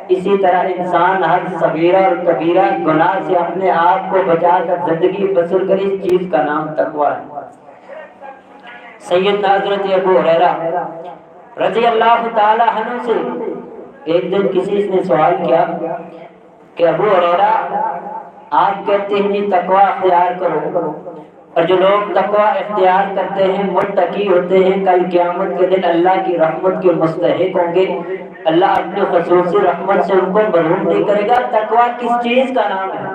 اسی طرح انسان ہر صغیرہ اور کبیرہ گناہ سے اپنے آپ کو بچا کر زندگی بسر کرے، اس چیز کا نام تقویٰ ہے۔ سیدنا حضرت ابو ہریرہ رضی اللہ تعالی عنہ سے ایک دن کسی نے سوال کیا کہ ابو ہریرہ آپ کہتے ہیں جی تقویٰ اختیار کرو، اور جو لوگ تقویٰ اختیار کرتے ہیں متقی ہوتے ہیں کل قیامت کے دن اللہ کی رحمت کے مستحق ہوں گے، اللہ اپنی خصوصی رحمت سے ان کو محروم نہیں کرے گا۔ تقویٰ کس چیز کا نام ہے؟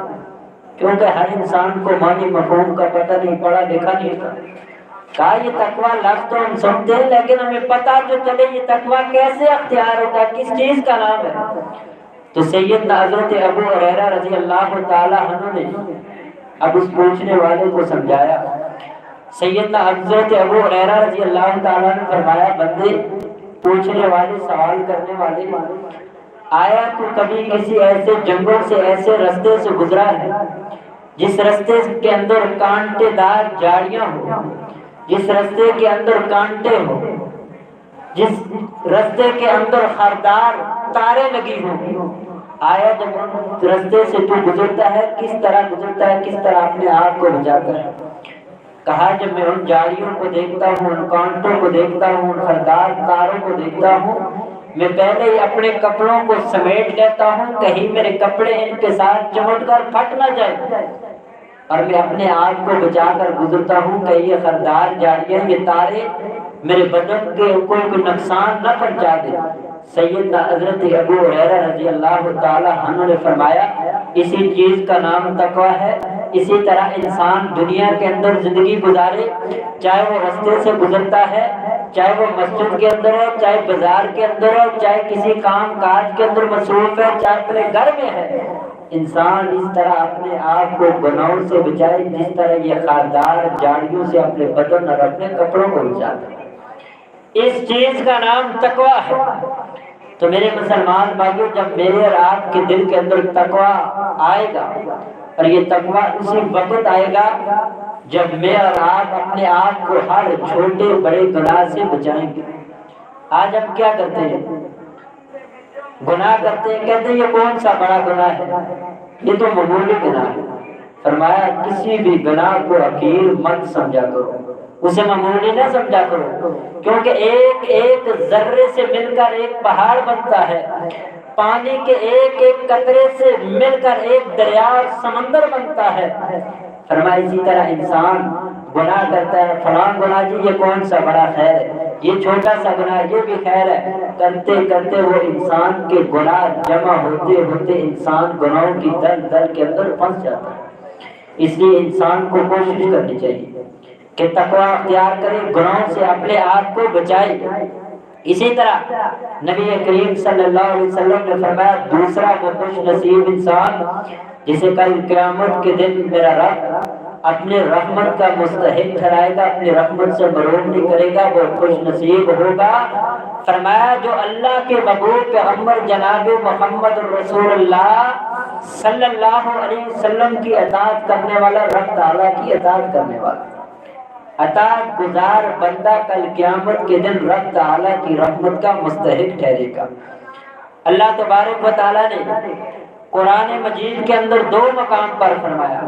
کیونکہ ہر انسان کو معنی مفہوم کا پتہ نہیں، پڑھا لکھا نہیں تھا۔ کہا یہ تقویٰ لفظ تو ہم سنتے ہیں لیکن ہمیں پتہ جو چلے یہ تقویٰ کیسے اختیار ہوتا ہے، کس چیز کا نام ہے؟ تو سیدنا حضرت ابو ہریرہ رضی اللہ تعالی عنہ نے اب اس پوچھنے والے کو سمجھایا۔ سیدنا حضرت ابو ہریرہ رضی اللہ تعالیٰ نے فرمایا بندے، پوچھنے والے، سوال کرنے والے، آیا تو کبھی کسی ایسے جنگل سے، ایسے رستے سے گزرا ہے جس رستے کے اندر کانٹے دار جھاڑیاں ہو، جس رستے کے اندر کانٹے ہو، جس رستے کے اندر خاردار تاریں لگی ہوں؟ آیا جب رستے سے تو گزرتا ہے کس طرح گزرتا ہے، کس طرح اپنے آپ کو بچاتا ہے؟ کہا جب میں ان جھاڑیوں کو دیکھتا ہوں، ان کانٹوں کو دیکھتا ہوں، ان خاردار تاروں کو دیکھتا ہوں، میں پہلے ہی اپنے کپڑوں کو سمیٹ لیتا ہوں کہیں میرے کپڑے ان کے ساتھ چمٹ کر پھٹ نہ جائے، اور میں اپنے آپ کو بچا کر گزرتا ہوں کہ یہ خاردار جھاڑیاں، یہ تارے میرے بدن کے کوئی نقصان نہ پہنچا دے۔ سیدنا حضرت ابو ہریرہ رضی اللہ تعالی عنہ نے فرمایا اسی چیز کا نام تقویٰ ہے۔ اسی طرح انسان دنیا کے اندر زندگی گزارے، چاہے وہ رستے سے گزرتا ہے، چاہے وہ مسجد کے اندر ہے، چاہے بازار کے اندر ہے، چاہے کسی کام کاج کے اندر مصروف ہے، چاہے اپنے گھر میں ہے، انسان اس طرح اپنے آپ کو گناہوں سے بچائے جس طرح یہ خاردار جھاڑیوں سے اپنے بدن اور اپنے کپڑوں کو بچاتا ہے۔ اس چیز کا نام تقویٰ ہے۔ تو میرے مسلمان بھائیوں، جب میرے اور آپ کے دل کے اندر تقویٰ آئے گا، اور یہ تقویٰ اسی وقت آئے گا جب میں اور آپ اپنے آپ کو ہر چھوٹے بڑے گناہ سے بچائیں گے۔ آج ہم کیا کرتے ہیں؟ گناہ کرتے ہیں، کہتے ہیں یہ کون سا بڑا گناہ ہے، یہ تو معمولی گناہ ہے۔ فرمایا کسی بھی گناہ کو حقیر مت سمجھا کرو، اسے معمولی نہ سمجھا کرو، کیونکہ ایک ایک ذرے سے مل کر ایک پہاڑ بنتا ہے، پانی کے ایک ایک قطرے سے مل کر ایک دریا اور سمندر بنتا ہے۔ فرمایا اسی طرح انسان گناہ کرتا ہے، فلاں گناہ جی یہ کون سا بڑا خیر ہے، یہ چھوٹا سا گناہ یہ بھی خیر ہے، کرتے کرتے وہ انسان کے گناہ جمع ہوتے ہوتے انسان گناہوں کی دل کے اندر پھنس جاتا ہے۔ اس لیے انسان کو کوشش کرنی چاہیے کہ تقویٰ اختیار کرے، گناہوں سے اپنے آپ کو بچائے۔ اسی طرح نبی کریم صلی اللہ علیہ وسلم نے فرمایا دوسرا وہ خوش نصیب انسان جسے کل قیامت کے دن میرا رب اپنے رحمت کا مستحق ٹھہرائے گا، اپنی رحمت سے محروم نہیں کرے گا، وہ خوش نصیب ہوگا۔ فرمایا جو اللہ کے محبوب پیغمبر جناب محمد رسول اللہ صلی اللہ علیہ وسلم کی اطاعت کرنے والا، رب تعالیٰ کی اطاعت کرنے والا، اطاعت گزار بندہ کل قیامت کے دن رب تعالیٰ کی رحمت کا مستحق ٹھہرے گا۔ اللہ تبارک و تعالیٰ نے قرآن مجید کے اندر دو مقام پر فرمایا۔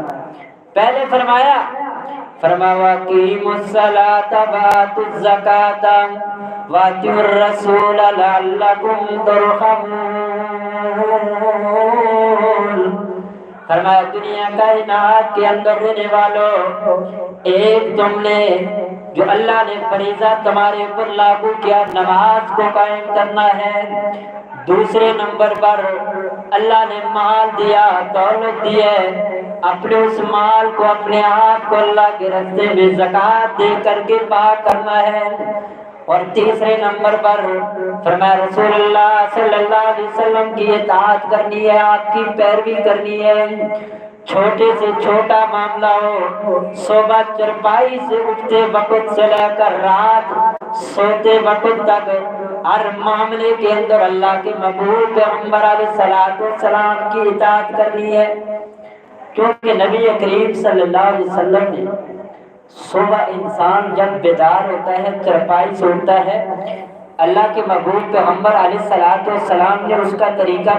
پہلے فرمایا وَأَقِیمُوا الصَّلَاةَ وَآتُوا الزَّکَاةَ وَأَطِیعُوا الرَّسُولَ لَعَلَّکُمْ تُرْحَمُونَ۔ فرمایا دنیا کائنات کے اندر رہنے والوں، ایک تم نے جو اللہ نے فریضہ تمہارے اوپر لاگو کیا، نماز کو قائم کرنا ہے۔ دوسرے نمبر پر اللہ نے مال دیا، دولت دی ہے، اپنے اس مال کو، اپنے آپ کو اللہ کے راستے میں زکوٰۃ دے کر کے پاک کرنا ہے۔ اور تیسرے نمبر پر فرمایا رسول اللہ صلی اللہ علیہ وسلم کی اطاعت کرنی ہے، آپ کی پیروی کرنی ہے۔ چھوٹے سے چھوٹا معاملہ ہو، صبح چرپائی سے اٹھتے وقت سے لے کر رات سوتے وقت تک، ہر معاملے کے اندر اللہ کے محبوب پیغمبر علیہ السلام کی اطاعت کرنی ہے۔ کیونکہ نبی کریم صلی اللہ علیہ وسلم نے صبح انسان جب بیدار ہوتا ہے، چرپائی سے اٹھتا ہے، اللہ کے محبوب پیغمبر علیہ السلام نے اس کا طریقہ